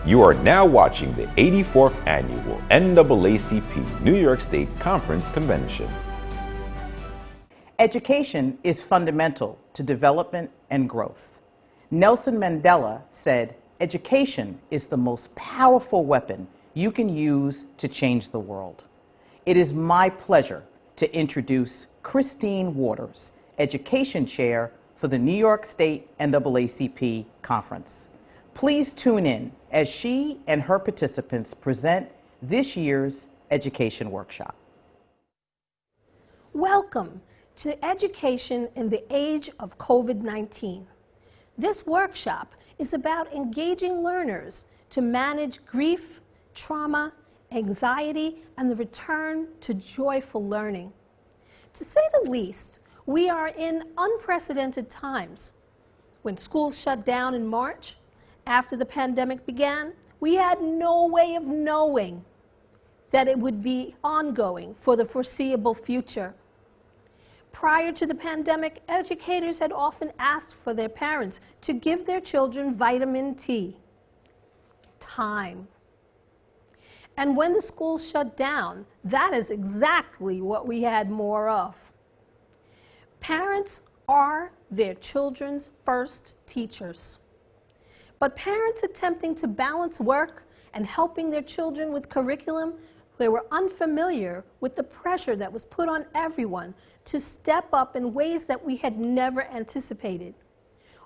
You are now watching the 84th Annual NAACP New York State Conference Convention. Education is fundamental to development and growth. Nelson Mandela said, "Education is the most powerful weapon you can use to change the world." It is my pleasure to introduce Christine Waters, Education Chair for the New York State NAACP Conference. Please tune in as she and her participants present this year's education workshop. Welcome to Education in the Age of COVID-19. This workshop is about engaging learners to manage grief, trauma, anxiety, and the return to joyful learning. To say the least, we are in unprecedented times. When schools shut down in March, after the pandemic began, we had no way of knowing that it would be ongoing for the foreseeable future. Prior to the pandemic, educators had often asked for their parents to give their children vitamin T, time. And when the schools shut down, that is exactly what we had more of. Parents are their children's first teachers. But parents attempting to balance work and helping their children with curriculum, they were unfamiliar with the pressure that was put on everyone to step up in ways that we had never anticipated.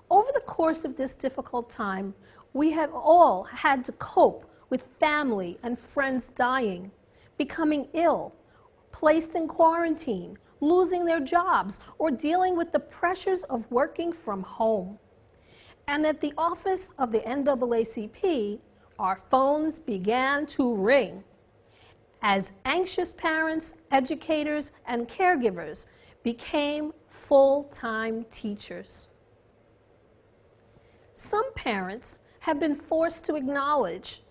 Over the course of this difficult time, we have all had to cope with family and friends dying, becoming ill, placed in quarantine, losing their jobs, or dealing with the pressures of working from home. And at the office of the NAACP, our phones began to ring as anxious parents, educators, and caregivers became full-time teachers. Some parents have been forced to acknowledge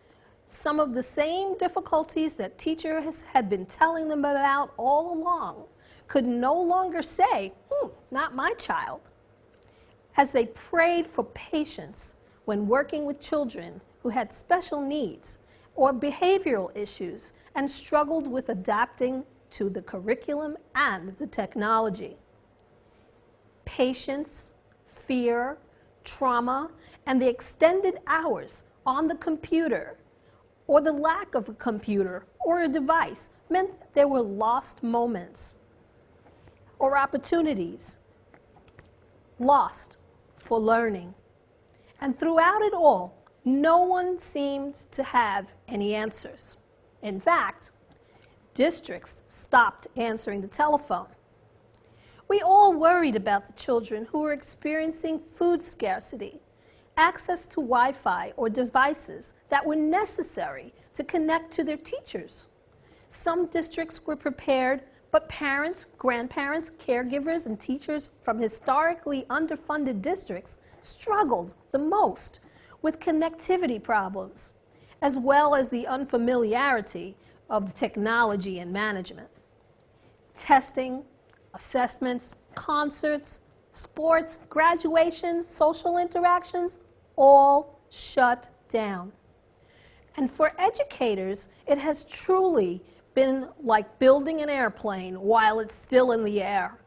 some of the same difficulties that teachers had been telling them about all along, could no longer say, not my child. As they prayed for patience when working with children who had special needs or behavioral issues and struggled with adapting to the curriculum and the technology. Patience, fear, trauma, and the extended hours on the computer or the lack of a computer or a device meant that there were lost moments or opportunities lost for learning. And throughout it all, no one seemed to have any answers. In fact, districts stopped answering the telephone. We all worried about the children who were experiencing food scarcity, access to Wi-Fi or devices that were necessary to connect to their teachers. Some districts were prepared, but parents, grandparents, caregivers, and teachers from historically underfunded districts struggled the most with connectivity problems, as well as the unfamiliarity of the technology and management. Testing, assessments, concerts, sports, graduations, social interactions, all shut down. And for educators, it has truly been like building an airplane while it's still in the air.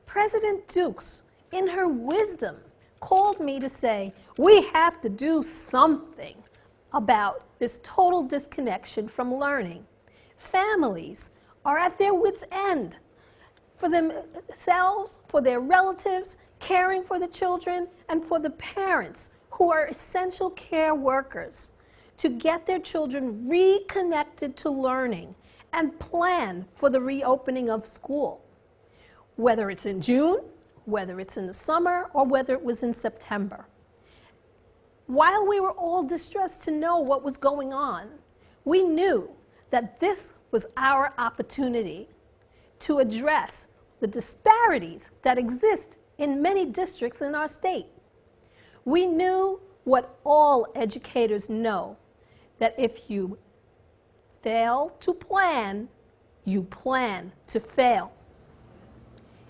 President Dukes, in her wisdom, called me to say, we have to do something about this total disconnection from learning. Families are at their wits' end for themselves, for their relatives, caring for the children, and for the parents who are essential care workers to get their children reconnected to learning and plan for the reopening of school, whether it's in June, whether it's in the summer, or whether it was in September. While we were all distressed to know what was going on, we knew that this was our opportunity to address the disparities that exist in many districts in our state. We knew what all educators know, that if you fail to plan, you plan to fail.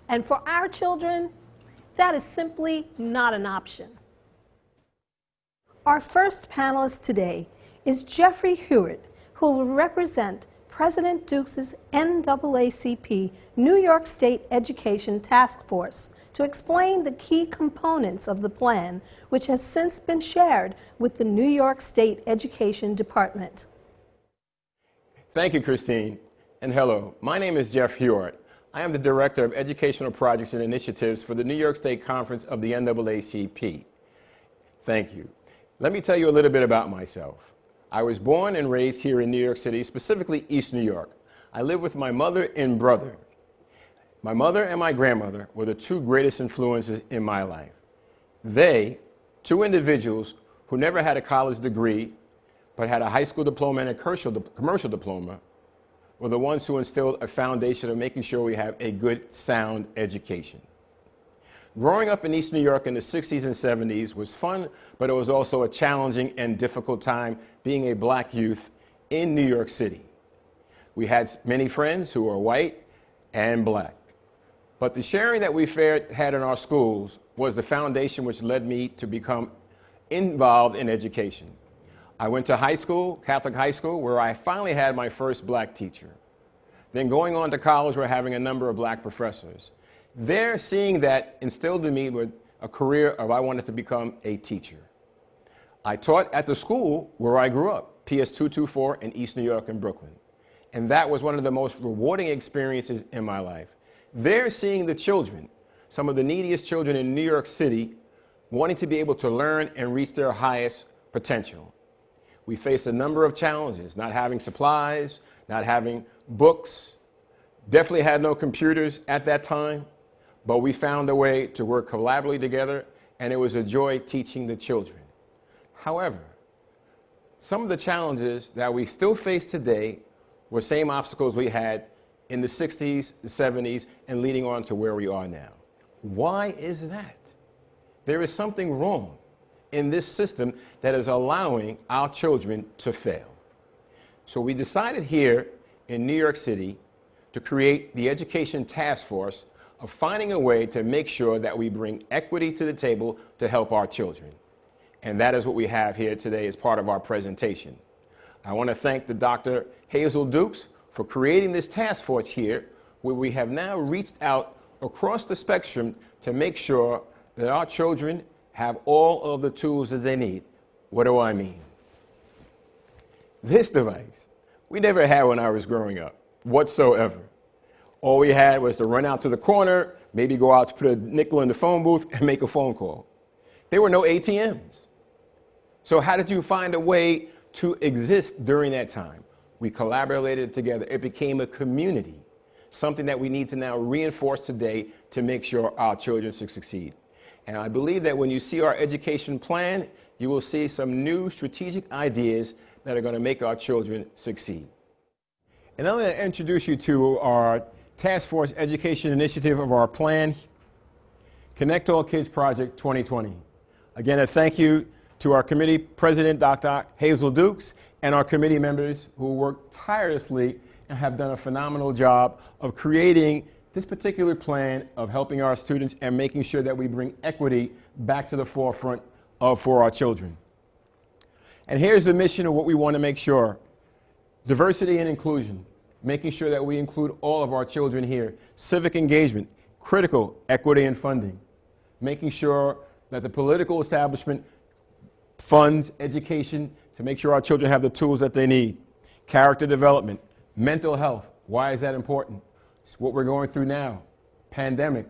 And for our children, that is simply not an option. Our first panelist today is Jeffrey Hewitt, who will represent President Dukes' NAACP New York State Education Task Force to explain the key components of the plan, which has since been shared with the New York State Education Department. Thank you, Christine, and hello. My name is Jeff Hewitt. I am the Director of Educational Projects and Initiatives for the New York State Conference of the NAACP. Thank you. Let me tell you a little bit about myself. I was born and raised here in New York City, specifically East New York. I live with my mother and brother. My mother and my grandmother were the two greatest influences in my life. They, two individuals who never had a college degree, but had a high school diploma and a commercial diploma, were the ones who instilled a foundation of making sure we have a good, sound education. Growing up in East New York in the 60s and 70s was fun, but it was also a challenging and difficult time being a black youth in New York City. We had many friends who were white and black. But the sharing that we had in our schools was the foundation which led me to become involved in education. I went to high school, Catholic high school, where I finally had my first black teacher. Then going on to college, we're having a number of black professors. There, seeing that instilled in me with a career of I wanted to become a teacher. I taught at the school where I grew up, PS 224 in East New York and Brooklyn. And that was one of the most rewarding experiences in my life. There, seeing the children, some of the neediest children in New York City, wanting to be able to learn and reach their highest potential. We faced a number of challenges, not having supplies, not having books, definitely had no computers at that time. But we found a way to work collaboratively together, and it was a joy teaching the children. However, some of the challenges that we still face today were same obstacles we had in the 60s, the 70s, and leading on to where we are now. Why is that? There is something wrong in this system that is allowing our children to fail. So we decided here in New York City to create the Education Task Force of finding a way to make sure that we bring equity to the table to help our children. And that is what we have here today as part of our presentation. I want to thank the Dr. Hazel Dukes for creating this task force here, where we have now reached out across the spectrum to make sure that our children have all of the tools that they need. What do I mean? This device, we never had when I was growing up, whatsoever. All we had was to run out to the corner, maybe go out to put a nickel in the phone booth and make a phone call. There were no ATMs. So how did you find a way to exist during that time? We collaborated together. It became a community, something that we need to now reinforce today to make sure our children succeed. And I believe that when you see our education plan, you will see some new strategic ideas that are going to make our children succeed. And I'm going to introduce you to our Task Force Education Initiative of our plan, Connect All Kids Project 2020. Again, a thank you to our committee president, Dr. Hazel Dukes, and our committee members who worked tirelessly and have done a phenomenal job of creating this particular plan of helping our students and making sure that we bring equity back to the forefront for our children. And here's the mission of what we want to make sure. Diversity and inclusion, making sure that we include all of our children here. Civic engagement, critical equity and funding, making sure that the political establishment funds education to make sure our children have the tools that they need. Character development, mental health. Why is that important? It's what we're going through now. Pandemic,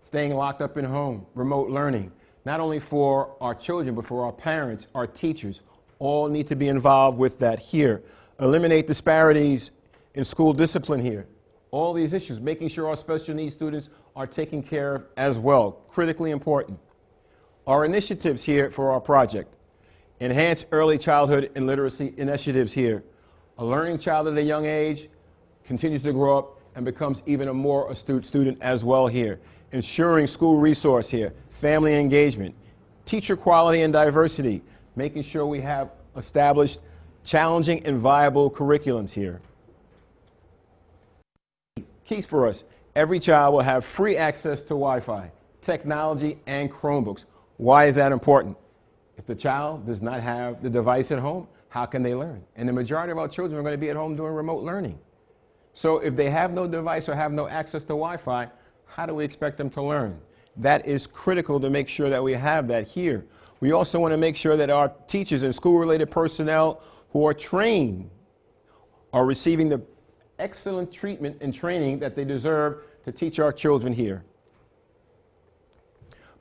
staying locked up in home, remote learning. Not only for our children, but for our parents, our teachers. All need to be involved with that here. Eliminate disparities in school discipline here. All these issues, making sure our special needs students are taken care of as well. Critically important. Our initiatives here for our project. Enhance early childhood and literacy initiatives here. A learning child at a young age continues to grow up and becomes even a more astute student as well here. Ensuring school resource here. Family engagement. Teacher quality and diversity. Making sure we have established challenging and viable curriculums here. Keys for us. Every child will have free access to Wi-Fi, technology, and Chromebooks. Why is that important? If the child does not have the device at home, how can they learn? And the majority of our children are going to be at home doing remote learning. So if they have no device or have no access to Wi-Fi, how do we expect them to learn? That is critical to make sure that we have that here. We also want to make sure that our teachers and school-related personnel who are trained are receiving the excellent treatment and training that they deserve to teach our children here.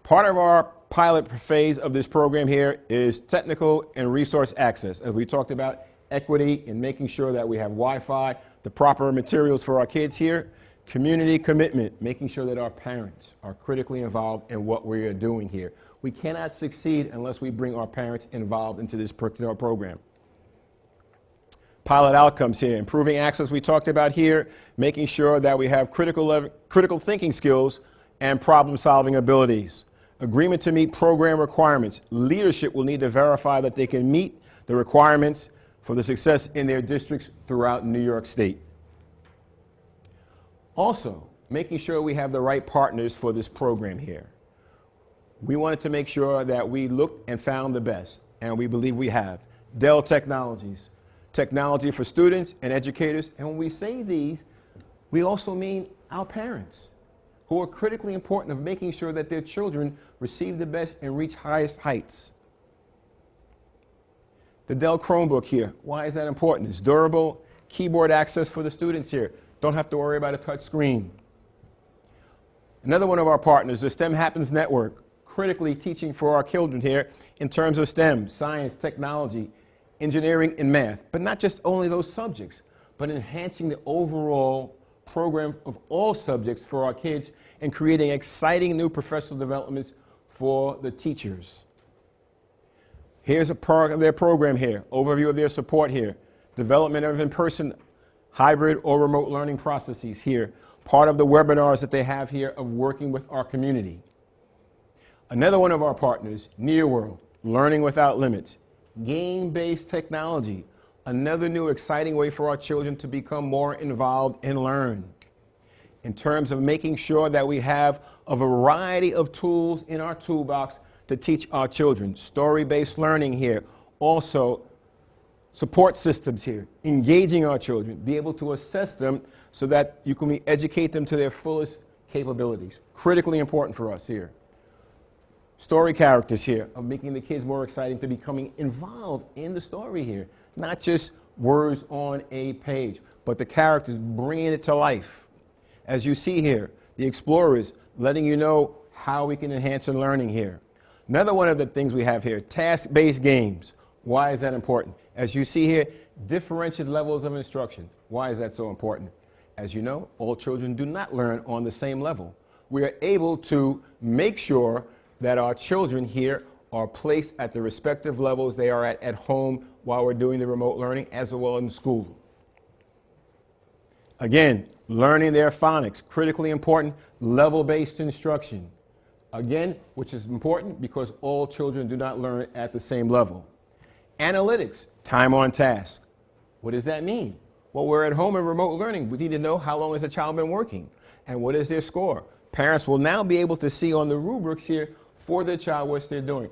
Part of our pilot phase of this program here is technical and resource access. As we talked about, equity and making sure that we have Wi-Fi, the proper materials for our kids here, community commitment, making sure that our parents are critically involved in what we are doing here. We cannot succeed unless we bring our parents involved into this particular program. Pilot outcomes here, improving access we talked about here, making sure that we have critical thinking skills and problem-solving abilities. Agreement to meet program requirements. Leadership will need to verify that they can meet the requirements for the success in their districts throughout New York State. Also, making sure we have the right partners for this program here. We wanted to make sure that we looked and found the best, and we believe we have. Dell Technologies, technology for students and educators, and when we say these, we also mean our parents, who are critically important of making sure that their children receive the best and reach highest heights. The Dell Chromebook here, why is that important? It's durable, keyboard access for the students here. Don't have to worry about a touch screen. Another one of our partners, the STEM Happens Network, critically teaching for our children here in terms of STEM, science, technology, engineering, and math. But not just only those subjects, but enhancing the overall program of all subjects for our kids and creating exciting new professional developments for the teachers. Here's a part of their program here, overview of their support here, development of in-person, hybrid, or remote learning processes here, part of the webinars that they have here of working with our community. Another one of our partners, NearWorld, Learning Without Limits, game-based technology, another new exciting way for our children to become more involved and learn. In terms of making sure that we have a variety of tools in our toolbox to teach our children. Story-based learning here. Also, support systems here. Engaging our children. Be able to assess them so that you can educate them to their fullest capabilities. Critically important for us here. Story characters here, of making the kids more exciting to becoming involved in the story here. Not just words on a page, but the characters bringing it to life. As you see here, the explorers letting you know how we can enhance and learning here. Another one of the things we have here, task-based games. Why is that important? As you see here, differentiated levels of instruction. Why is that so important? As you know, all children do not learn on the same level. We are able to make sure that our children here are placed at the respective levels they are at home while we're doing the remote learning as well in school. Again, learning their phonics, critically important, level-based instruction. Again, which is important because all children do not learn at the same level. Analytics, time on task. What does that mean? Well, we're at home in remote learning. We need to know how long has the child been working and what is their score. Parents will now be able to see on the rubrics here for their child what they're doing.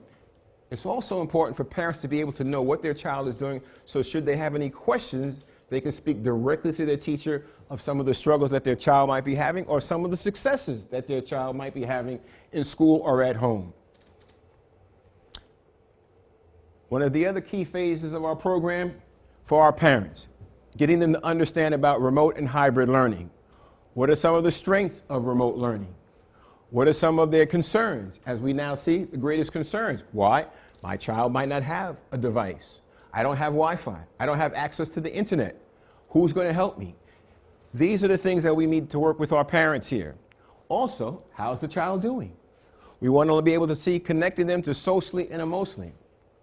It's also important for parents to be able to know what their child is doing, so should they have any questions, they can speak directly to their teacher of some of the struggles that their child might be having or some of the successes that their child might be having in school or at home. One of the other key phases of our program for our parents, getting them to understand about remote and hybrid learning. What are some of the strengths of remote learning? What are some of their concerns? As we now see, the greatest concerns. Why? My child might not have a device. I don't have Wi-Fi. I don't have access to the internet. Who's going to help me? These are the things that we need to work with our parents here. Also, how's the child doing? We want to be able to see connecting them to socially and emotionally.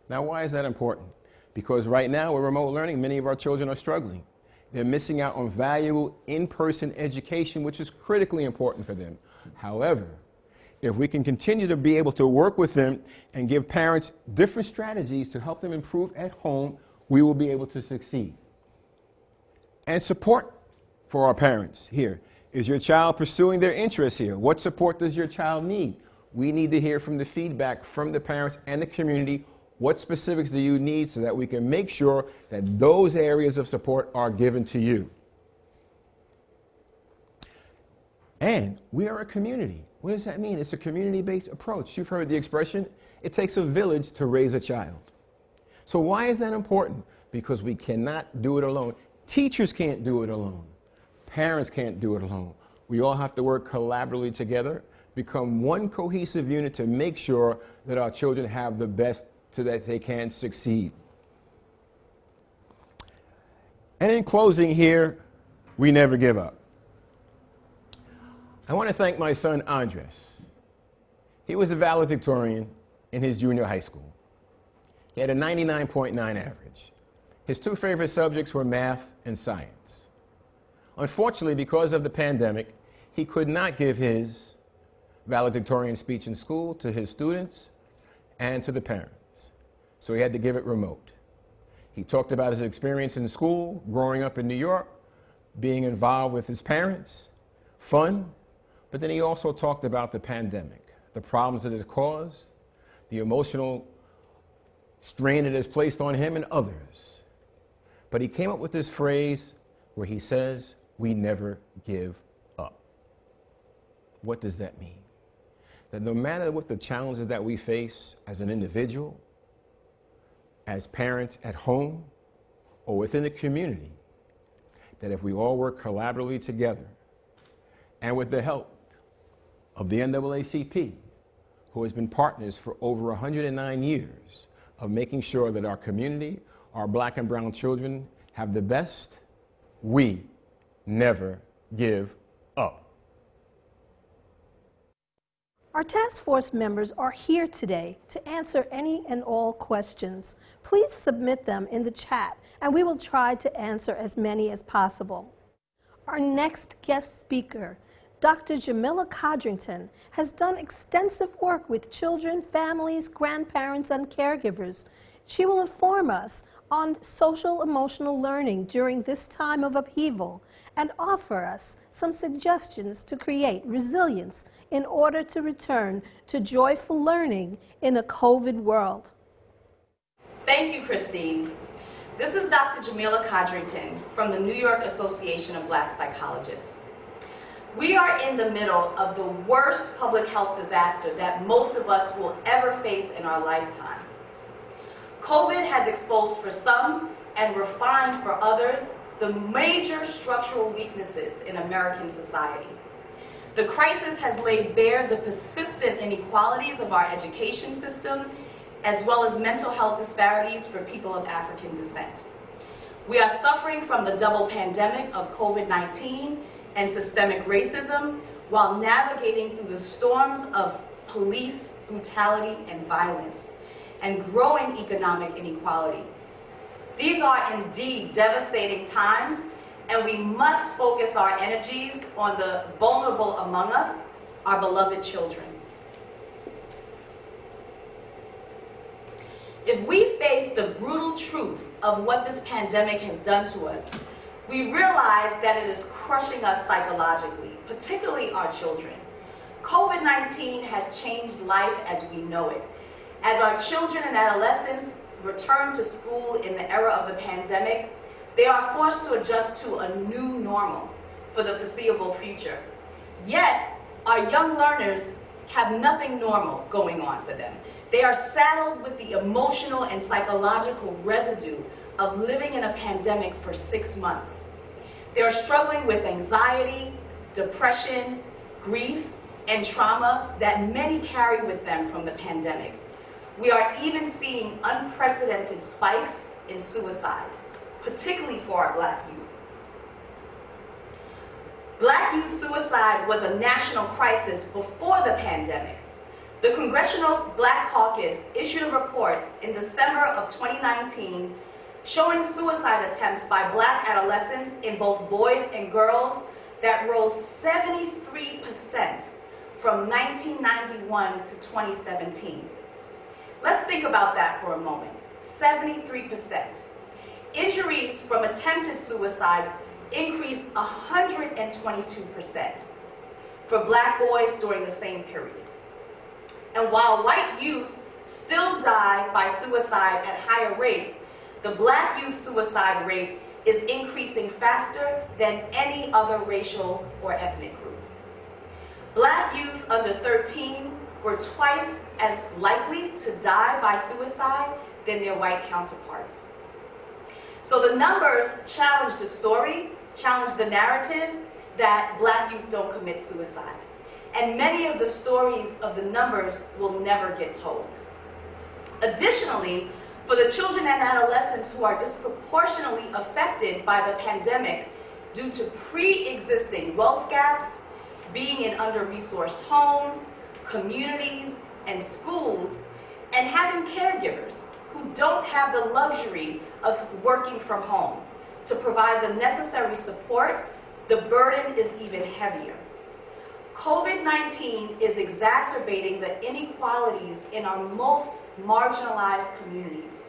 Now, why is that important? Because right now with remote learning, many of our children are struggling. They're missing out on valuable in-person education, which is critically important for them. However, if we can continue to be able to work with them and give parents different strategies to help them improve at home, we will be able to succeed. And support for our parents here. Is your child pursuing their interests here? What support does your child need? We need to hear from the feedback from the parents and the community What specifics do you need so that we can make sure that those areas of support are given to you? And we are a community. What does that mean? It's a community-based approach. You've heard the expression, it takes a village to raise a child. So why is that important? Because we cannot do it alone. Teachers can't do it alone. Parents can't do it alone. We all have to work collaboratively together, become one cohesive unit to make sure that our children have the best so that they can succeed. And in closing here, we never give up. I want to thank my son, Andres. He was a valedictorian in his junior high school. He had a 99.9 average. His two favorite subjects were math and science. Unfortunately, because of the pandemic, he could not give his valedictorian speech in school to his students and to the parents. So he had to give it remote. He talked about his experience in school, growing up in New York, being involved with his parents, fun, but then he also talked about the pandemic, the problems that it caused, the emotional strain it has placed on him and others. But he came up with this phrase where he says, "We never give up." What does that mean? That no matter what the challenges that we face as an individual, as parents at home, or within the community, that if we all work collaboratively together, and with the help of the NAACP, who has been partners for over 109 years of making sure that our community, our black and brown children have the best, we never give up. Our task force members are here today to answer any and all questions. Please submit them in the chat, and we will try to answer as many as possible. Our next guest speaker, Dr. Jamila Codrington, has done extensive work with children, families, grandparents, and caregivers. She will inform us on social emotional learning during this time of upheaval and offer us some suggestions to create resilience in order to return to joyful learning in a COVID world. Thank you, Christine. This is Dr. Jamila Codrington from the New York Association of Black Psychologists. We are in the middle of the worst public health disaster that most of us will ever face in our lifetime. COVID has exposed for some and refined for others the major structural weaknesses in American society. The crisis has laid bare the persistent inequalities of our education system, as well as mental health disparities for people of African descent. We are suffering from the double pandemic of COVID-19 and systemic racism while navigating through the storms of police brutality and violence and growing economic inequality. These are indeed devastating times, and we must focus our energies on the vulnerable among us, our beloved children. If we face the brutal truth of what this pandemic has done to us, we realize that it is crushing us psychologically, particularly our children. COVID-19 has changed life as we know it. As our children and adolescents return to school in the era of the pandemic, they are forced to adjust to a new normal for the foreseeable future. Yet, our young learners have nothing normal going on for them. They are saddled with the emotional and psychological residue of living in a pandemic for 6 months. They are struggling with anxiety, depression, grief, and trauma that many carry with them from the pandemic. We are even seeing unprecedented spikes in suicide, particularly for our Black youth. Black youth suicide was a national crisis before the pandemic. The Congressional Black Caucus issued a report in December of 2019 showing suicide attempts by Black adolescents in both boys and girls that rose 73% from 1991 to 2017. Let's think about that for a moment. 73%. Injuries from attempted suicide increased 122% for Black boys during the same period. And while white youth still die by suicide at higher rates, the Black youth suicide rate is increasing faster than any other racial or ethnic group. Black youth under 13 were twice as likely to die by suicide than their white counterparts. So the numbers challenge the story, challenge the narrative that Black youth don't commit suicide. And many of the stories of the numbers will never get told. Additionally, for the children and adolescents who are disproportionately affected by the pandemic due to pre-existing wealth gaps, being in under-resourced homes, communities, and schools, and having caregivers who don't have the luxury of working from home to provide the necessary support, the burden is even heavier. COVID-19 is exacerbating the inequalities in our most marginalized communities,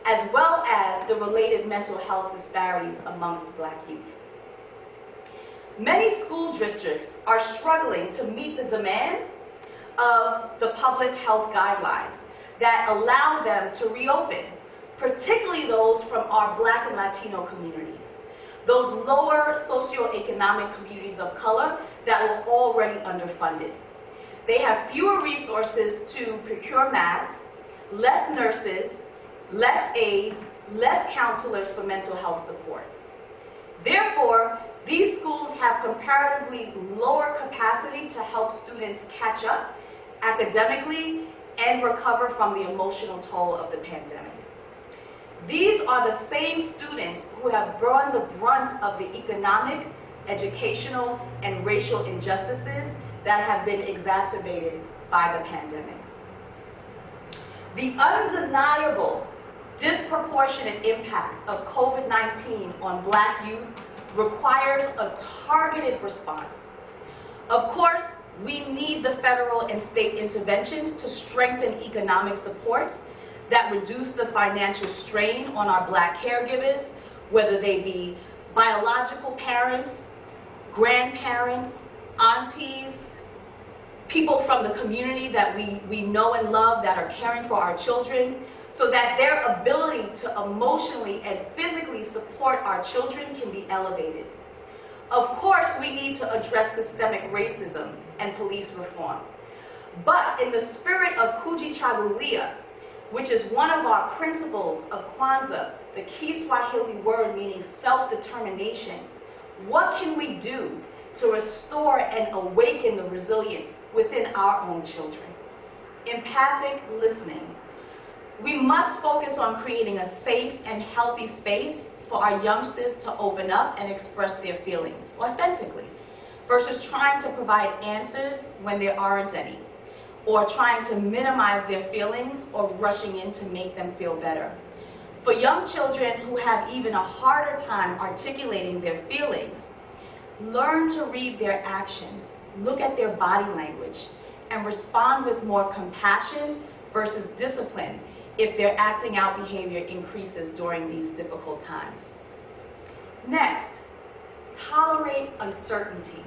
as well as the related mental health disparities amongst Black youth. Many school districts are struggling to meet the demands of the public health guidelines that allow them to reopen, particularly those from our Black and Latino communities, those lower socioeconomic communities of color that were already underfunded. They have fewer resources to procure masks, less nurses, less aides, less counselors for mental health support. Therefore, these schools have comparatively lower capacity to help students catch up academically and recover from the emotional toll of the pandemic. These are the same students who have borne the brunt of the economic, educational, and racial injustices that have been exacerbated by the pandemic. The undeniable disproportionate impact of COVID-19 on Black youth requires a targeted response. Of course, we need the federal and state interventions to strengthen economic supports that reduce the financial strain on our Black caregivers, whether they be biological parents, grandparents, aunties, people from the community that we know and love that are caring for our children, so that their ability to emotionally and physically support our children can be elevated. Of course, we need to address systemic racism and police reform. But in the spirit of Kujichagulia, which is one of our principles of Kwanzaa, the Kiswahili word meaning self-determination, what can we do to restore and awaken the resilience within our own children? Empathic listening. We must focus on creating a safe and healthy space for our youngsters to open up and express their feelings authentically, versus trying to provide answers when there aren't any, or trying to minimize their feelings or rushing in to make them feel better. For young children who have even a harder time articulating their feelings, learn to read their actions, look at their body language, and respond with more compassion versus discipline if their acting out behavior increases during these difficult times. Next, tolerate uncertainty.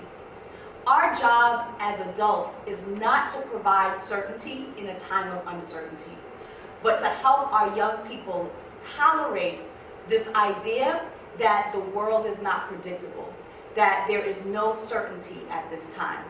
Our job as adults is not to provide certainty in a time of uncertainty, but to help our young people tolerate this idea that the world is not predictable, that there is no certainty at this time.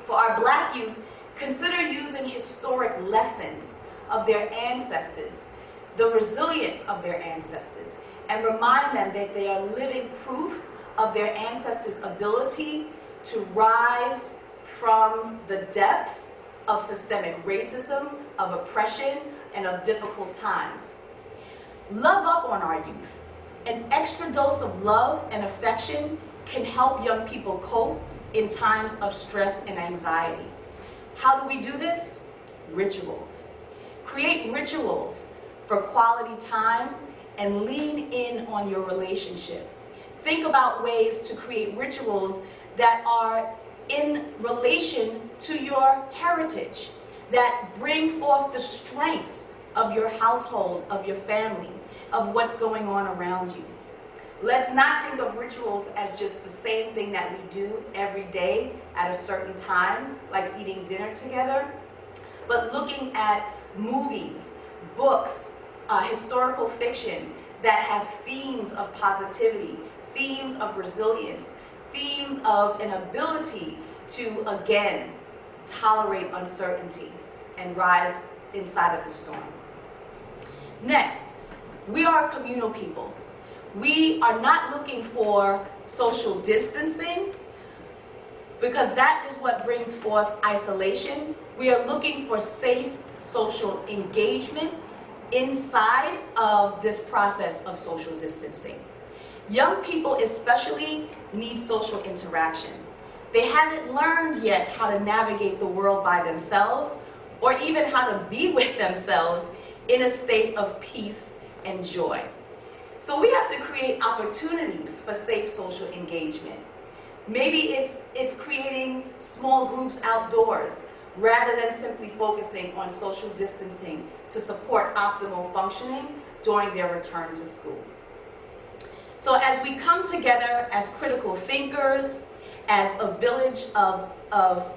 For our Black youth, consider using historic lessons of their ancestors, the resilience of their ancestors, and remind them that they are living proof of their ancestors' ability to rise from the depths of systemic racism, of oppression, and of difficult times. Love up on our youth. An extra dose of love and affection can help young people cope in times of stress and anxiety. How do we do this? Rituals. Create rituals for quality time and lean in on your relationship. Think about ways to create rituals that are in relation to your heritage, that bring forth the strengths of your household, of your family, of what's going on around you. Let's not think of rituals as just the same thing that we do every day at a certain time, like eating dinner together, but looking at movies, books, historical fiction that have themes of positivity, themes of resilience, themes of an ability to, again, tolerate uncertainty and rise inside of the storm. Next, we are a communal people. We are not looking for social distancing because that is what brings forth isolation. We are looking for safe social engagement inside of this process of social distancing. Young people especially need social interaction. They haven't learned yet how to navigate the world by themselves or even how to be with themselves in a state of peace and joy. So we have to create opportunities for safe social engagement. Maybe it's creating small groups outdoors rather than simply focusing on social distancing to support optimal functioning during their return to school. So as we come together as critical thinkers, as a village of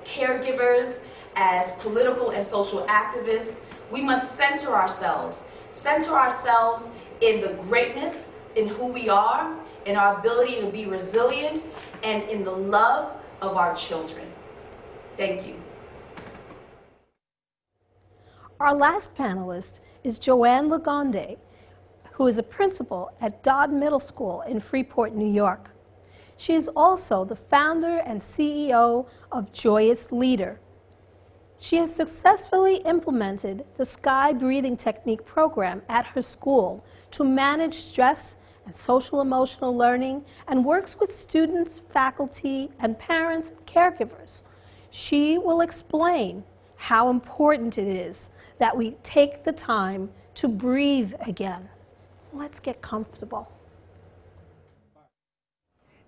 caregivers, as political and social activists, we must center ourselves in the greatness in who we are, in our ability to be resilient, and in the love of our children. Thank you. Our last panelist is Joanne Lagonde, who is a principal at Dodd Middle School in Freeport, New York. She is also the founder and CEO of Joyous Leader. She has successfully implemented the Sky Breathing Technique program at her school to manage stress and social-emotional learning and works with students, faculty, and parents and caregivers. She will explain how important it is that we take the time to breathe again. Let's get comfortable.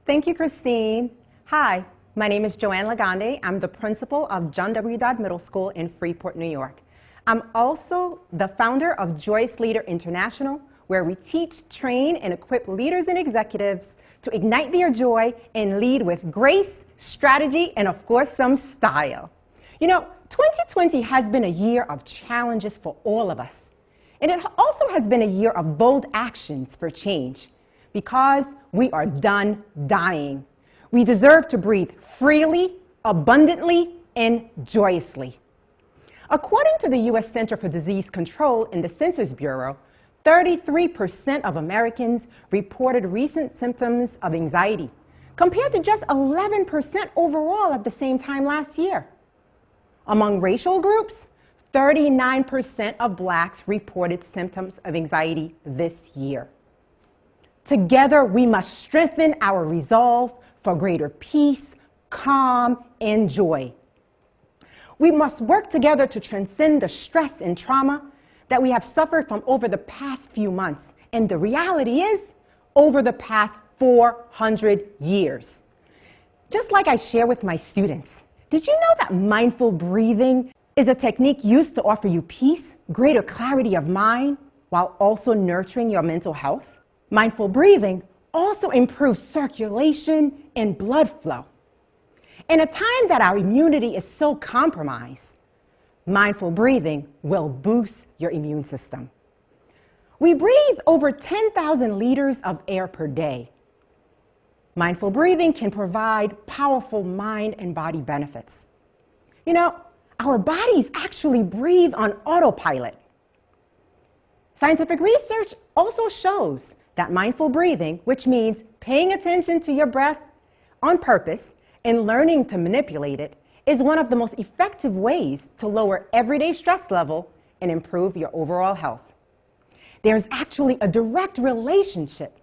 Thank you, Christine. Hi, my name is Joanne Lagonde. I'm the principal of John W. Dodd Middle School in Freeport, New York. I'm also the founder of Joyous Leader International, where we teach, train, and equip leaders and executives to ignite their joy and lead with grace, strategy, and of course, some style. You know, 2020 has been a year of challenges for all of us. And it also has been a year of bold actions for change because we are done dying. We deserve to breathe freely, abundantly, and joyously. According to the U.S. Center for Disease Control and the Census Bureau, 33% of Americans reported recent symptoms of anxiety, compared to just 11% overall at the same time last year. Among racial groups, 39% of Blacks reported symptoms of anxiety this year. Together, we must strengthen our resolve for greater peace, calm, and joy. We must work together to transcend the stress and trauma that we have suffered from over the past few months, and the reality is, over the past 400 years. Just like I share with my students, did you know that mindful breathing is a technique used to offer you peace, greater clarity of mind, while also nurturing your mental health? Mindful breathing also improves circulation and blood flow. In a time that our immunity is so compromised, mindful breathing will boost your immune system. We breathe over 10,000 liters of air per day. Mindful breathing can provide powerful mind and body benefits. You know, our bodies actually breathe on autopilot. Scientific research also shows that mindful breathing, which means paying attention to your breath on purpose and learning to manipulate it, is one of the most effective ways to lower everyday stress level and improve your overall health. There's actually a direct relationship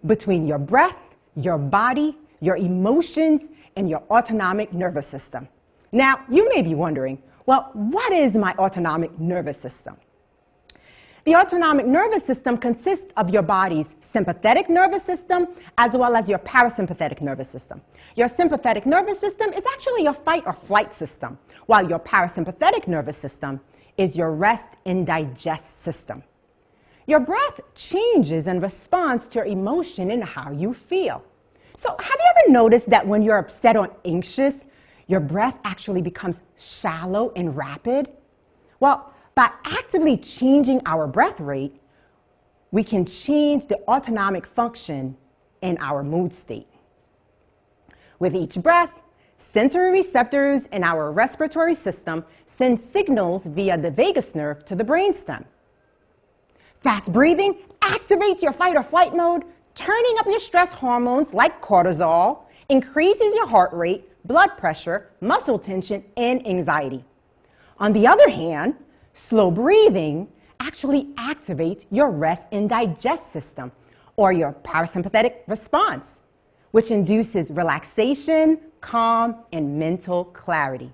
between your breath, your body, your emotions, and your autonomic nervous system. Now, you may be wondering, well, what is my autonomic nervous system? The autonomic nervous system consists of your body's sympathetic nervous system as well as your parasympathetic nervous system. Your sympathetic nervous system is actually your fight or flight system, while your parasympathetic nervous system is your rest and digest system. Your breath changes in response to your emotion and how you feel. So have you ever noticed that when you're upset or anxious, your breath actually becomes shallow and rapid? Well, by actively changing our breath rate, we can change the autonomic function in our mood state. With each breath, sensory receptors in our respiratory system send signals via the vagus nerve to the brainstem. Fast breathing activates your fight or flight mode, turning up your stress hormones like cortisol, increases your heart rate, blood pressure, muscle tension, and anxiety. On the other hand, slow breathing actually activates your rest and digest system, or your parasympathetic response, which induces relaxation, calm, and mental clarity.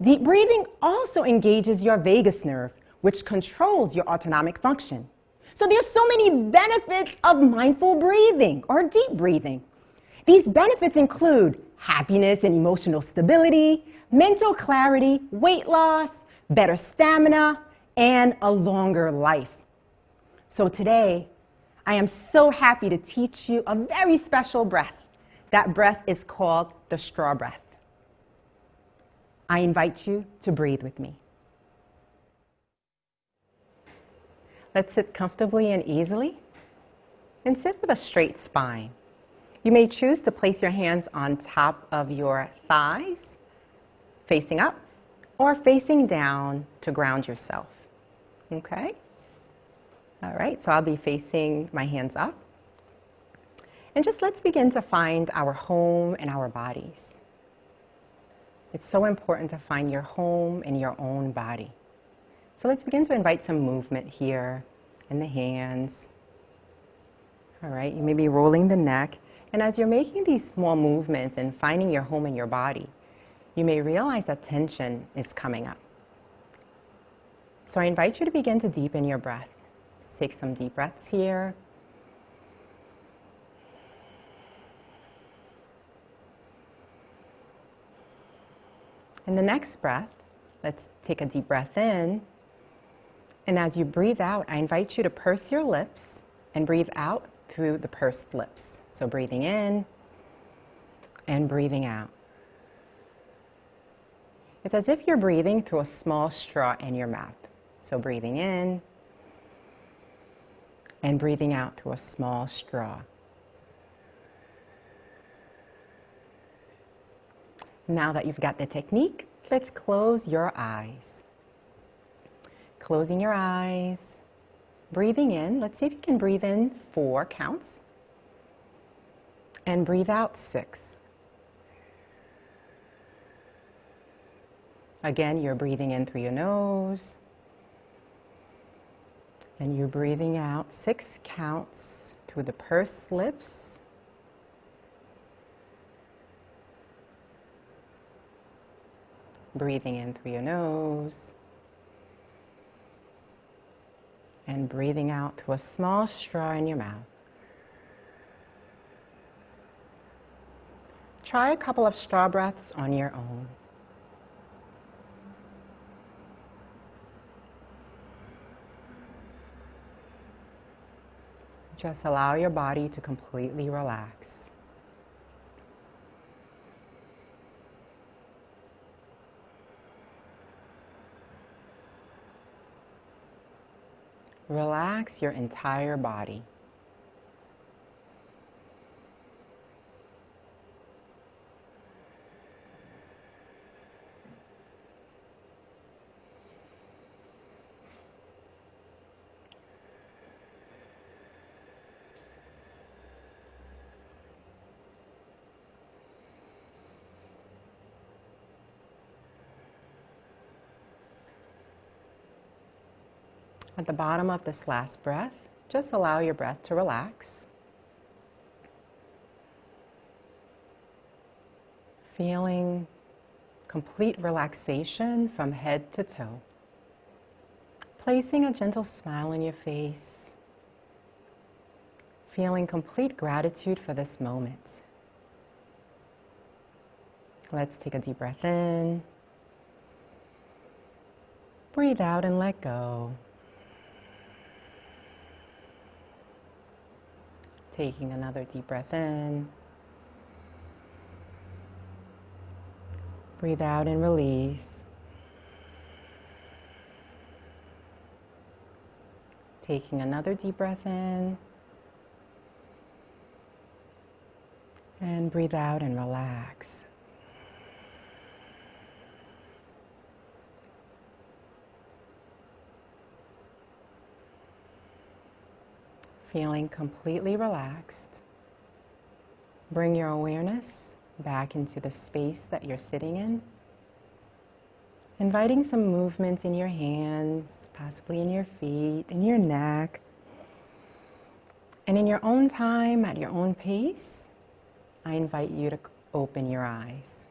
Deep breathing also engages your vagus nerve, which controls your autonomic function. So there's so many benefits of mindful breathing or deep breathing. These benefits include happiness and emotional stability, mental clarity, weight loss, better stamina, and a longer life. So today, I am so happy to teach you a very special breath. That breath is called the straw breath. I invite you to breathe with me. Let's sit comfortably and easily, and sit with a straight spine. You may choose to place your hands on top of your thighs, facing up, or facing down to ground yourself. Okay? All right, so I'll be facing my hands up. And just let's begin to find our home in our bodies. It's so important to find your home in your own body. So let's begin to invite some movement here in the hands. All right, you may be rolling the neck. And as you're making these small movements and finding your home in your body, you may realize that tension is coming up. So I invite you to begin to deepen your breath. Let's take some deep breaths here. In the next breath, let's take a deep breath in. And as you breathe out, I invite you to purse your lips and breathe out through the pursed lips. So breathing in and breathing out. It's as if you're breathing through a small straw in your mouth. So breathing in and breathing out through a small straw. Now that you've got the technique, let's close your eyes. Closing your eyes, breathing in. Let's see if you can breathe in 4 counts. And breathe out 6. Again, you're breathing in through your nose. And you're breathing out 6 counts through the pursed lips. Breathing in through your nose. And breathing out through a small straw in your mouth. Try a couple of straw breaths on your own. Just allow your body to completely relax. Relax your entire body. At the bottom of this last breath, just allow your breath to relax. Feeling complete relaxation from head to toe. Placing a gentle smile on your face. Feeling complete gratitude for this moment. Let's take a deep breath in. Breathe out and let go. Taking another deep breath in. Breathe out and release. Taking another deep breath in. And breathe out and relax. Feeling completely relaxed, bring your awareness back into the space that you're sitting in, inviting some movement in your hands, possibly in your feet, in your neck. And in your own time, at your own pace, I invite you to open your eyes.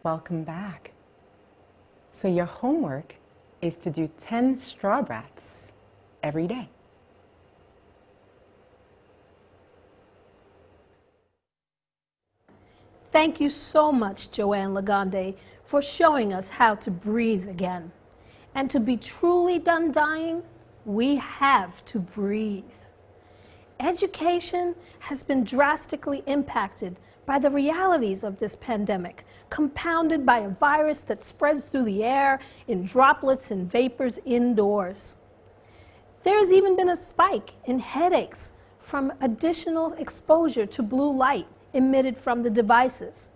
Welcome back. So your homework is to do 10 straw breaths every day. Thank you so much, Joanne Lagonde, for showing us how to breathe again. And to be truly done dying, we have to breathe. Education has been drastically impacted by the realities of this pandemic, compounded by a virus that spreads through the air in droplets and vapors indoors. There's even been a spike in headaches from additional exposure to blue light emitted from the devices.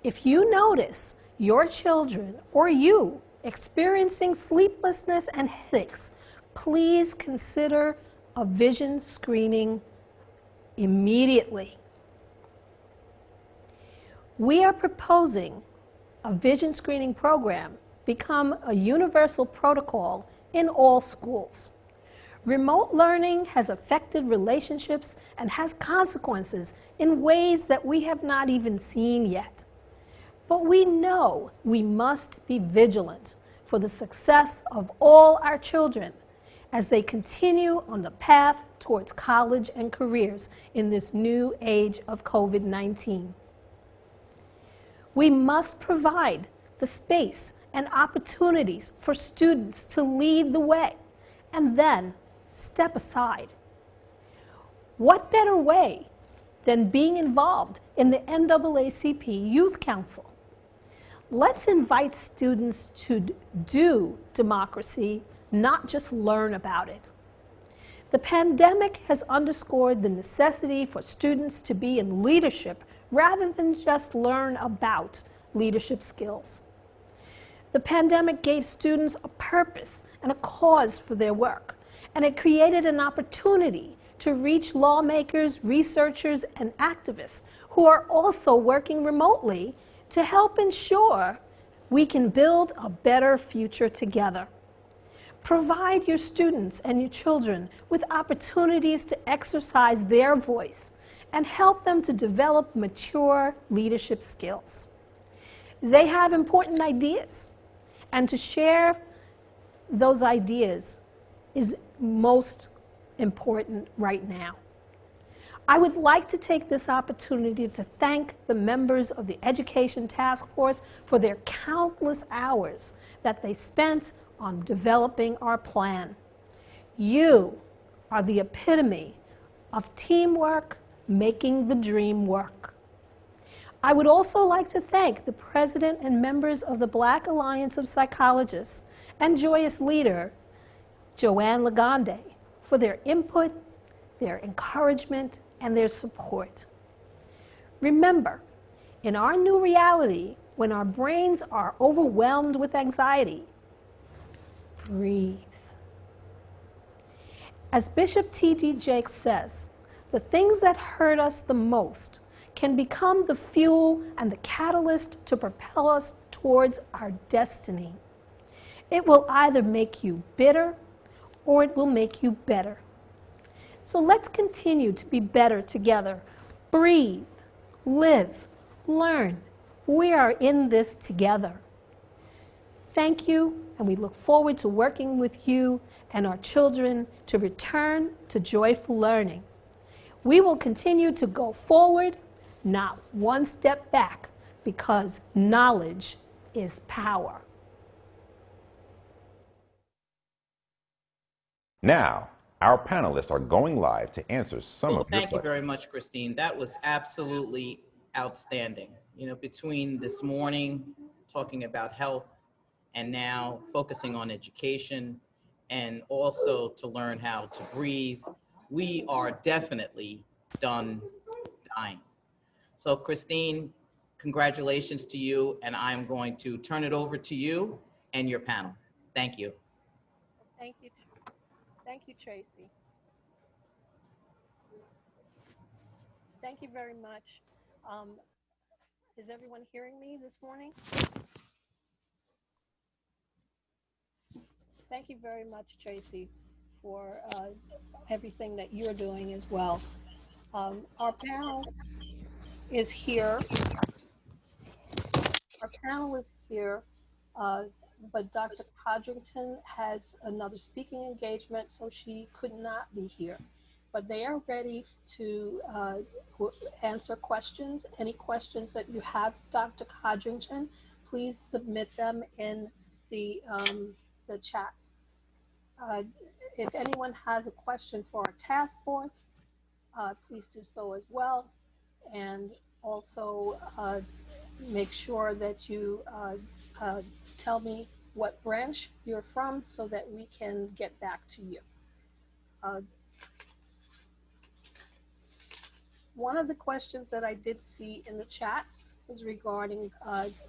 If you notice your children or you experiencing sleeplessness and headaches, please consider a vision screening immediately. We are proposing a vision screening program become a universal protocol in all schools. Remote learning has affected relationships and has consequences in ways that we have not even seen yet. But we know we must be vigilant for the success of all our children as they continue on the path towards college and careers in this new age of COVID-19. We must provide the space and opportunities for students to lead the way and then step aside. What better way than being involved in the NAACP Youth Council? Let's invite students to do democracy, not just learn about it. The pandemic has underscored the necessity for students to be in leadership rather than just learn about leadership skills. The pandemic gave students a purpose and a cause for their work, and it created an opportunity to reach lawmakers, researchers, and activists who are also working remotely to help ensure we can build a better future together. Provide your students and your children with opportunities to exercise their voice and help them to develop mature leadership skills. They have important ideas, and to share those ideas is most important right now. I would like to take this opportunity to thank the members of the Education Task Force for their countless hours that they spent on developing our plan. You are the epitome of teamwork making the dream work. I would also like to thank the president and members of the Black Alliance of Psychologists and joyous leader, Joanne Lagonde, for their input, their encouragement, and their support. Remember, in our new reality, when our brains are overwhelmed with anxiety, breathe. As Bishop T.D. Jakes says, the things that hurt us the most can become the fuel and the catalyst to propel us towards our destiny. It will either make you bitter or it will make you better. So let's continue to be better together. Breathe, live, learn. We are in this together. Thank you, and we look forward to working with you and our children to return to joyful learning. We will continue to go forward, not one step back, because knowledge is power. Now, our panelists are going live to answer some of your Thank you questions. very much, Christine. That was absolutely outstanding. You know, between this morning talking about health and now focusing on education, and also to learn how to breathe. We are definitely done dying. So Christine, congratulations to you, and I'm going to turn it over to you and your panel. Thank you. Thank you. Thank you, Tracy. Thank you very much. Um, is everyone hearing me this morning? Thank you very much, Tracy, for everything that you're doing as well. Our panel is here. Our panel is here, but Dr. Codrington has another speaking engagement, so she could not be here. But they are ready to answer questions. Any questions that you have, Dr. Codrington, please submit them in the chat. If anyone has a question for our task force, please do so as well. And also make sure that you tell me what branch you're from so that we can get back to you. One of the questions that I did see in the chat was regarding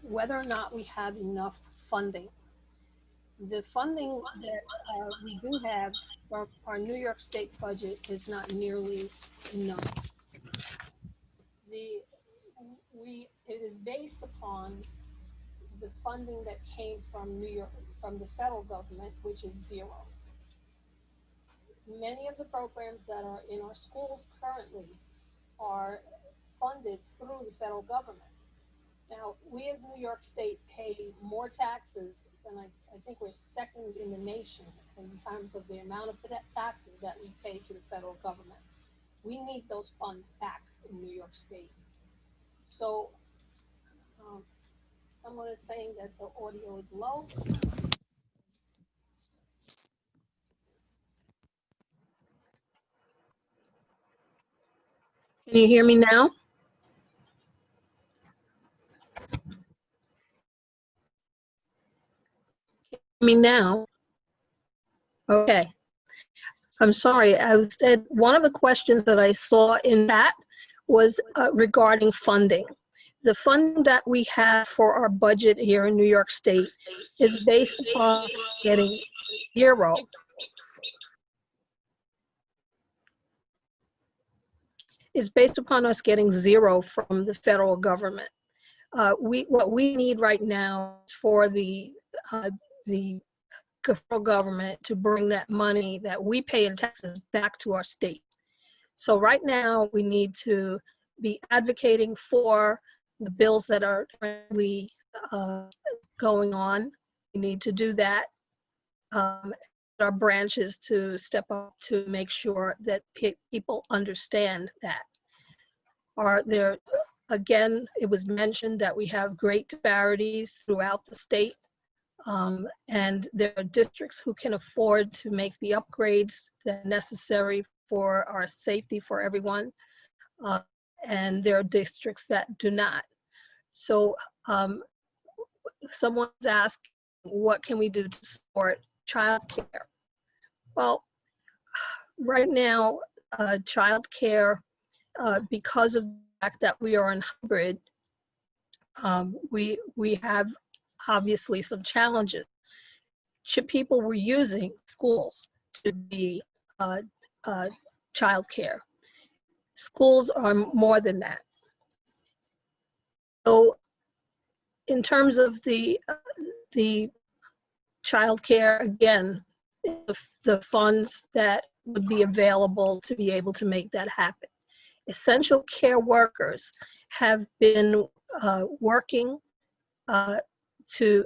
whether or not we have enough funding. The funding that we do have for our New York State budget is not nearly enough. It is based upon the funding that came from New York, from the federal government, which is zero. Many of the programs that are in our schools currently are funded through the federal government. Now, we as New York State pay more taxes than I think we're second in the nation in terms of the amount of taxes that we pay to the federal government. We need those funds back in New York State. So someone is saying that the audio is low. Can you hear me now? Me now? Okay. I'm sorry. I said one of the questions that I saw in that was regarding funding. The funding that we have for our budget here in New York State is based upon us getting zero. Is based upon us getting zero from the federal government. What we need right now is for the federal government to bring that money that we pay in taxes back to our state. So right now we need to be advocating for the bills that are currently going on. We need to do that. Our branches to step up to make sure that people understand that. Again, it was mentioned that we have great disparities throughout the state, and there are districts who can afford to make the upgrades that are necessary for our safety for everyone, and there are districts that do not. So someone's asking, what can we do to support childcare? Well, right now, childcare, because of the fact that we are in hybrid, we have obviously some challenges. People were using schools to be childcare. Schools are more than that. So, in terms of the childcare, again, the funds that would be available to be able to make that happen. Essential care workers have been working through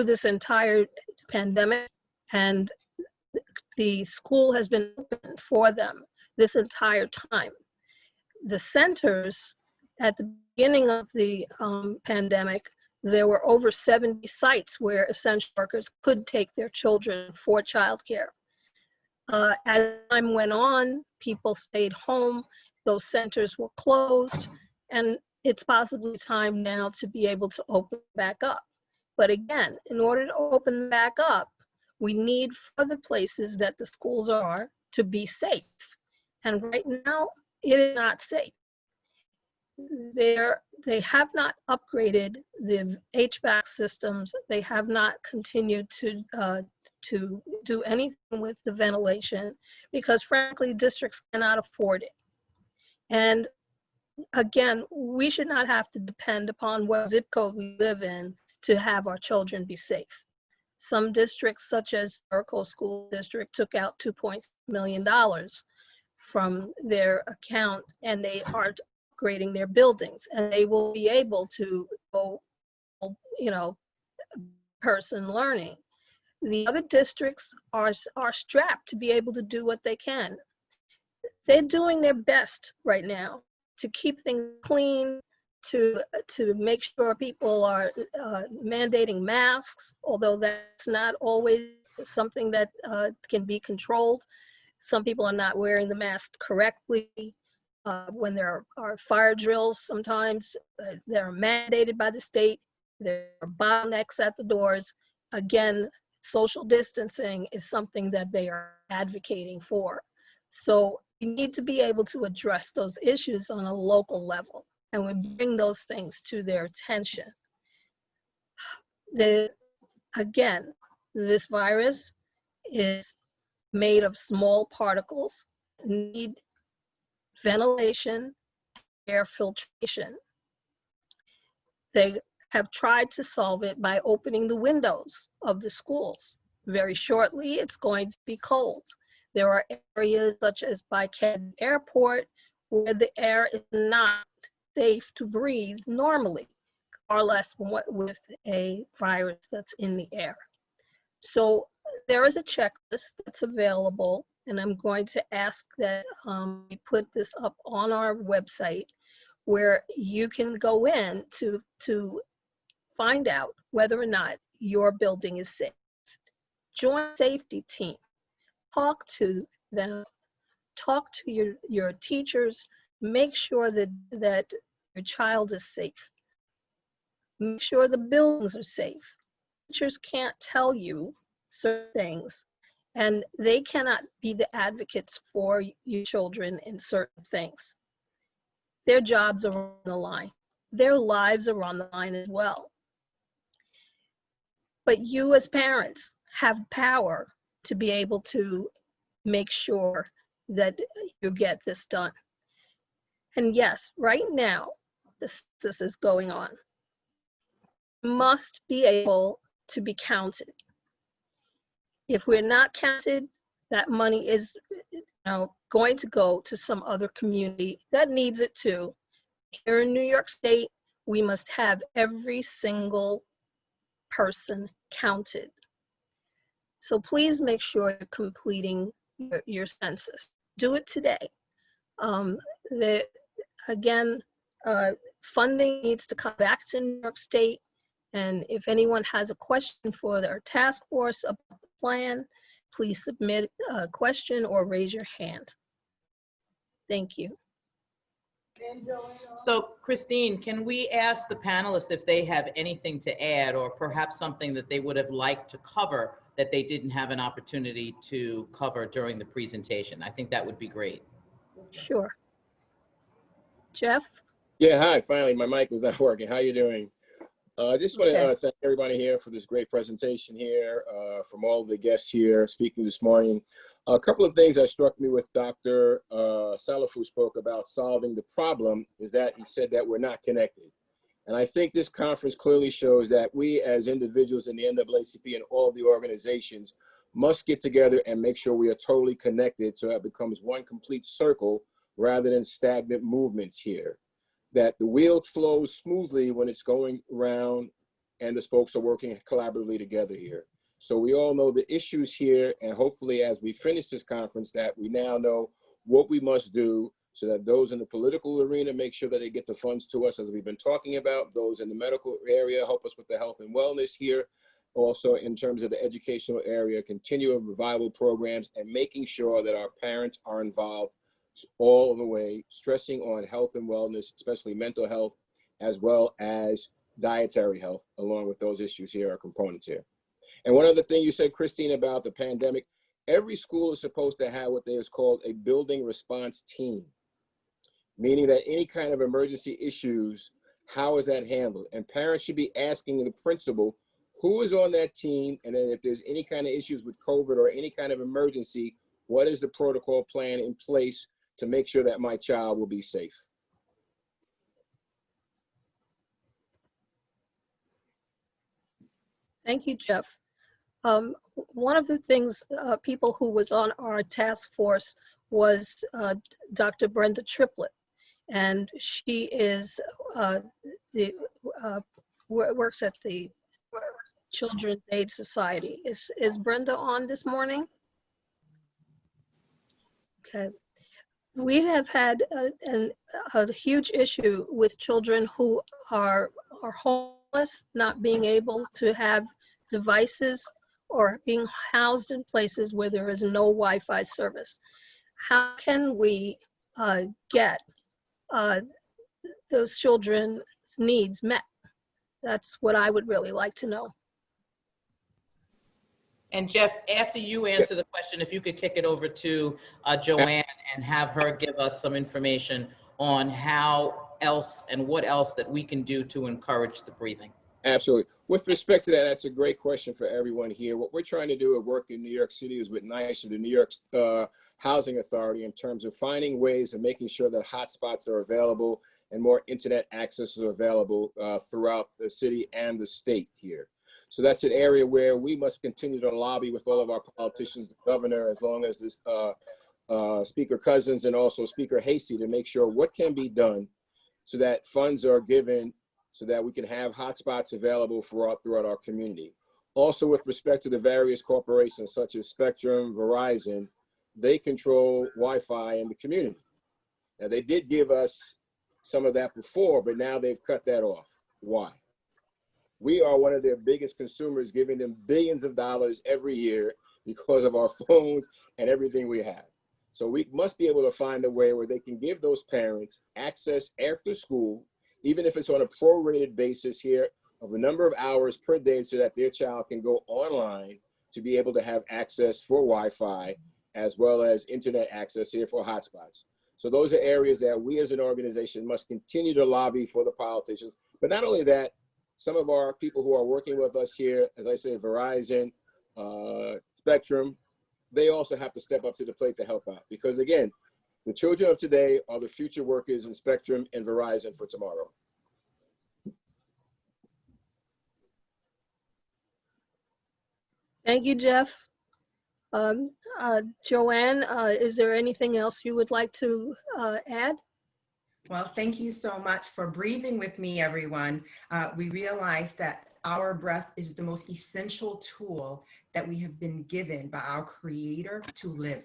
this entire pandemic, and the school has been open for them this entire time. The centers, at the beginning of the pandemic, there were over 70 sites where essential workers could take their children for childcare. As time went on, people stayed home, those centers were closed, and it's possibly time now to be able to open back up. But again, in order to open back up, We need for the places that the schools are to be safe. And right now, it is not safe. They have not upgraded the HVAC systems. They have not continued to do anything with the ventilation because frankly, districts cannot afford it. And again, we should not have to depend upon what zip code we live in to have our children be safe. Some districts, such as Oracle School District, took out $2.6 million from their account, and they are upgrading their buildings, and they will be able to go, person learning. The other districts are strapped to be able to do what they can. They're doing their best right now to keep things clean, to make sure people are mandating masks, although that's not always something that can be controlled. Some people are not wearing the mask correctly. When there are fire drills, sometimes they're mandated by the state. There are bottlenecks at the doors. Again, social distancing is something that they are advocating for. So we need to be able to address those issues on a local level, and we bring those things to their attention. Again, this virus is made of small particles, need ventilation, air filtration. They have tried to solve it by opening the windows of the schools. Very shortly, it's going to be cold. There are areas such as by Kent Airport where the air is not safe to breathe normally, far less with a virus that's in the air. So there is a checklist that's available, and I'm going to ask that we put this up on our website where you can go in to find out whether or not your building is safe. Join safety team. Talk to them, talk to your teachers, make sure that your child is safe. Make sure the buildings are safe. Teachers can't tell you certain things, and they cannot be the advocates for your children in certain things. Their jobs are on the line. Their lives are on the line as well. But you as parents have power to be able to make sure that you get this done. And yes, right now, this is going on. You must be able to be counted. If we're not counted, that money is going to go to some other community that needs it too. Here in New York State, we must have every single person counted. So please make sure you're completing your census. Do it today. Funding needs to come back to New York State. And if anyone has a question for our task force about the plan, please submit a question or raise your hand. Thank you. So Christine, can we ask the panelists if they have anything to add, or perhaps something that they would have liked to cover that they didn't have an opportunity to cover during the presentation? I think that would be great. Sure. Jeff? Yeah, hi, finally, my mic was not working. How you doing? I just want to thank everybody here for this great presentation here, from all the guests here speaking this morning. A couple of things that struck me with Dr. Salafu spoke about solving the problem is that he said that we're not connected. And I think this conference clearly shows that we as individuals in the NAACP and all the organizations must get together and make sure we are totally connected so that it becomes one complete circle rather than stagnant movements here. That the wheel flows smoothly when it's going around and the spokes are working collaboratively together here. So we all know the issues here, and hopefully as we finish this conference that we now know what we must do so that those in the political arena make sure that they get the funds to us as we've been talking about, those in the medical area help us with the health and wellness here, also in terms of the educational area, continuing revival programs, and making sure that our parents are involved all the way, stressing on health and wellness, especially mental health, as well as dietary health, along with those issues here are components here. And one other thing you said, Christine, about the pandemic, every school is supposed to have what is called a building response team, meaning that any kind of emergency issues, how is that handled? And parents should be asking the principal who is on that team, and then if there's any kind of issues with COVID or any kind of emergency, what is the protocol plan in place to make sure that my child will be safe? Thank you, Jeff. One of the things, people who was on our task force was Dr. Brenda Triplett, and she is works at the Children's Aid Society. Is Brenda on this morning? Okay. We have had a huge issue with children who are homeless, not being able to have devices or being housed in places where there is no Wi-Fi service. How can we get those children's needs met? That's what I would really like to know. And Jeff, after you answer the question, if you could kick it over to Joanne and have her give us some information on how else and what else that we can do to encourage the breathing. Absolutely. With respect to that, that's a great question for everyone here. What we're trying to do at work in New York City is with NYS, the New York Housing Authority, in terms of finding ways of making sure that hotspots are available and more internet access is available throughout the city and the state here. So that's an area where we must continue to lobby with all of our politicians, the governor, as long as this Speaker Cousins and also Speaker Hasty, to make sure what can be done so that funds are given so that we can have hotspots available throughout our community. Also, with respect to the various corporations such as Spectrum, Verizon, they control Wi-Fi in the community. Now, they did give us some of that before, but now they've cut that off. Why? We are one of their biggest consumers, giving them billions of dollars every year because of our phones and everything we have. So we must be able to find a way where they can give those parents access after school, even if it's on a prorated basis here of a number of hours per day, so that their child can go online to be able to have access for Wi-Fi as well as internet access here for hotspots. So those are areas that we as an organization must continue to lobby for the politicians. But not only that, some of our people who are working with us here, as I say, Verizon, Spectrum, they also have to step up to the plate to help out. Because again, the children of today are the future workers in Spectrum and Verizon for tomorrow. Thank you, Jeff. Joanne, is there anything else you would like to add? Well, thank you so much for breathing with me, everyone. We realize that our breath is the most essential tool that we have been given by our Creator to live,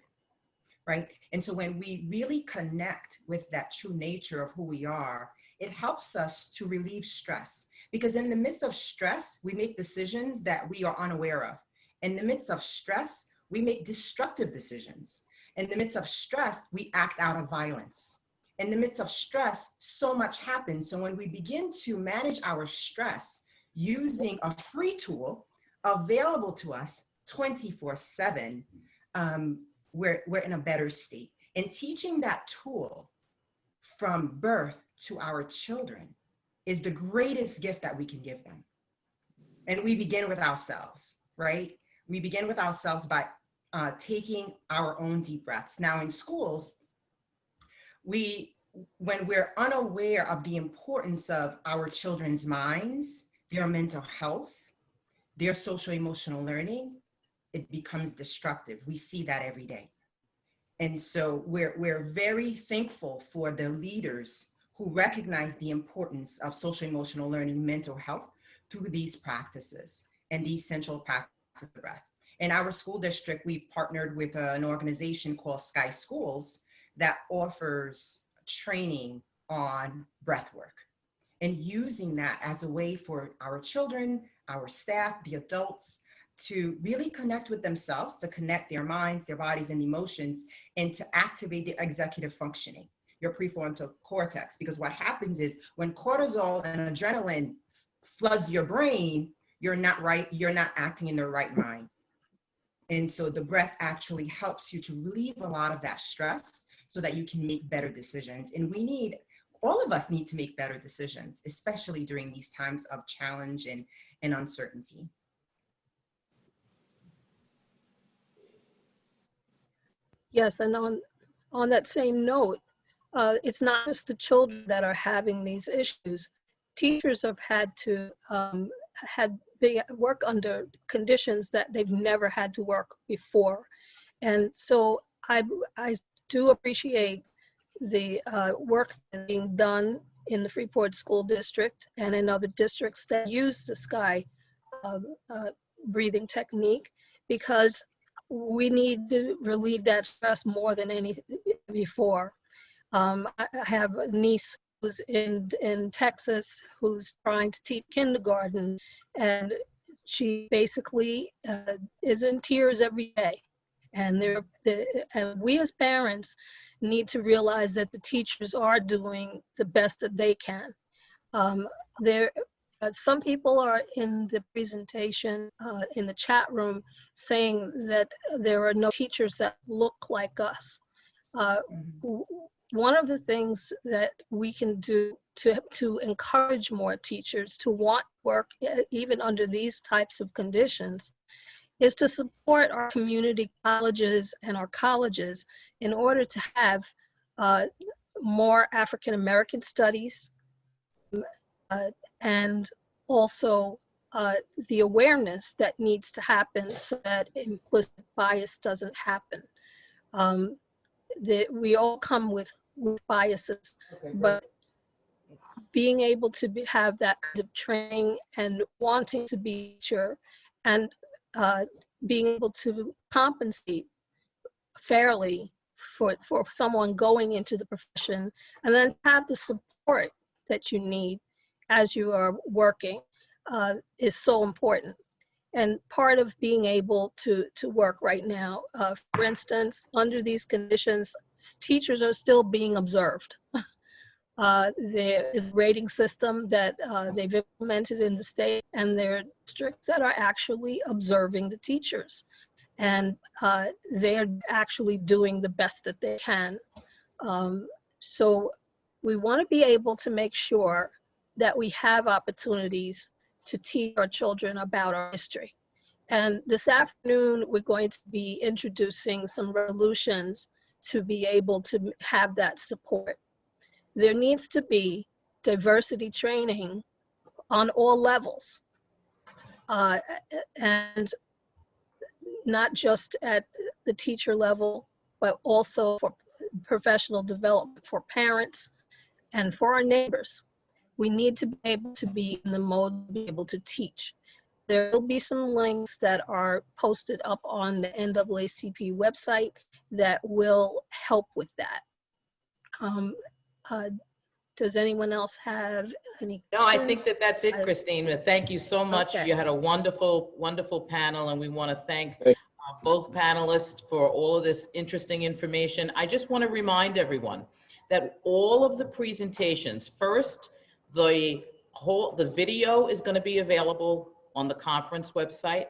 right? And so when we really connect with that true nature of who we are, it helps us to relieve stress. Because in the midst of stress, we make decisions that we are unaware of. In the midst of stress, we make destructive decisions. In the midst of stress, we act out of violence. In the midst of stress, so much happens. So when we begin to manage our stress using a free tool available to us 24/7, we're in a better state. And teaching that tool from birth to our children is the greatest gift that we can give them. And we begin with ourselves, right? We begin with ourselves by taking our own deep breaths. Now in schools, when we're unaware of the importance of our children's minds, their mental health, their social emotional learning, it becomes destructive. We see that every day. And so we're very thankful for the leaders who recognize the importance of social emotional learning, mental health through these practices and these central practices of breath. In our school district, we've partnered with an organization called Sky Schools that offers training on breath work and using that as a way for our children, our staff, the adults to really connect with themselves, to connect their minds, their bodies, and emotions, and to activate their executive functioning, your prefrontal cortex. Because what happens is when cortisol and adrenaline floods your brain, you're not right, you're not acting in the right mind. And so the breath actually helps you to relieve a lot of that stress so that you can make better decisions. And all of us need to make better decisions, especially during these times of challenge and uncertainty. Yes, and on that same note, it's not just the children that are having these issues. Teachers have had to work under conditions that they've never had to work before. And so I do appreciate the work that's being done in the Freeport School District and in other districts that use the sky breathing technique, because we need to relieve that stress more than any before. I have a niece who's in Texas who's trying to teach kindergarten, and she basically is in tears every day. And we as parents need to realize that the teachers are doing the best that they can. Some people are in the presentation, in the chat room, saying that there are no teachers that look like us. One of the things that we can do to encourage more teachers to want work even under these types of conditions is to support our community colleges and our colleges in order to have more African American studies, and also the awareness that needs to happen so that implicit bias doesn't happen. We all come with biases, but being able to have that kind of training and wanting to be a teacher and being able to compensate fairly for someone going into the profession, and then have the support that you need as you are working is so important. And part of being able to work right now, for instance, under these conditions, teachers are still being observed. There is a rating system that they've implemented in the state, and there are districts that are actually observing the teachers. And they're actually doing the best that they can. So we want to be able to make sure that we have opportunities to teach our children about our history. And this afternoon, we're going to be introducing some resolutions to be able to have that support. There needs to be diversity training on all levels, and not just at the teacher level, but also for professional development for parents and for our neighbors. We need to be able to be in the mode to be able to teach. There will be some links that are posted up on the NAACP website that will help with that. Does anyone else have any questions? No, I think that's it, Christine. Thank you so much. Okay. You had a wonderful, wonderful panel, and we want to thank both panelists for all of this interesting information. I just want to remind everyone that all of the presentations, first, the video is going to be available on the conference website,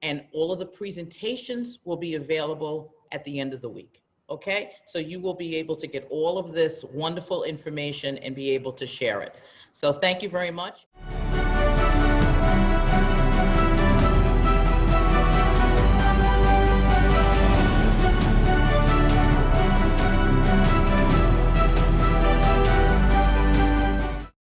and all of the presentations will be available at the end of the week. Okay, so you will be able to get all of this wonderful information and be able to share it. So thank you very much.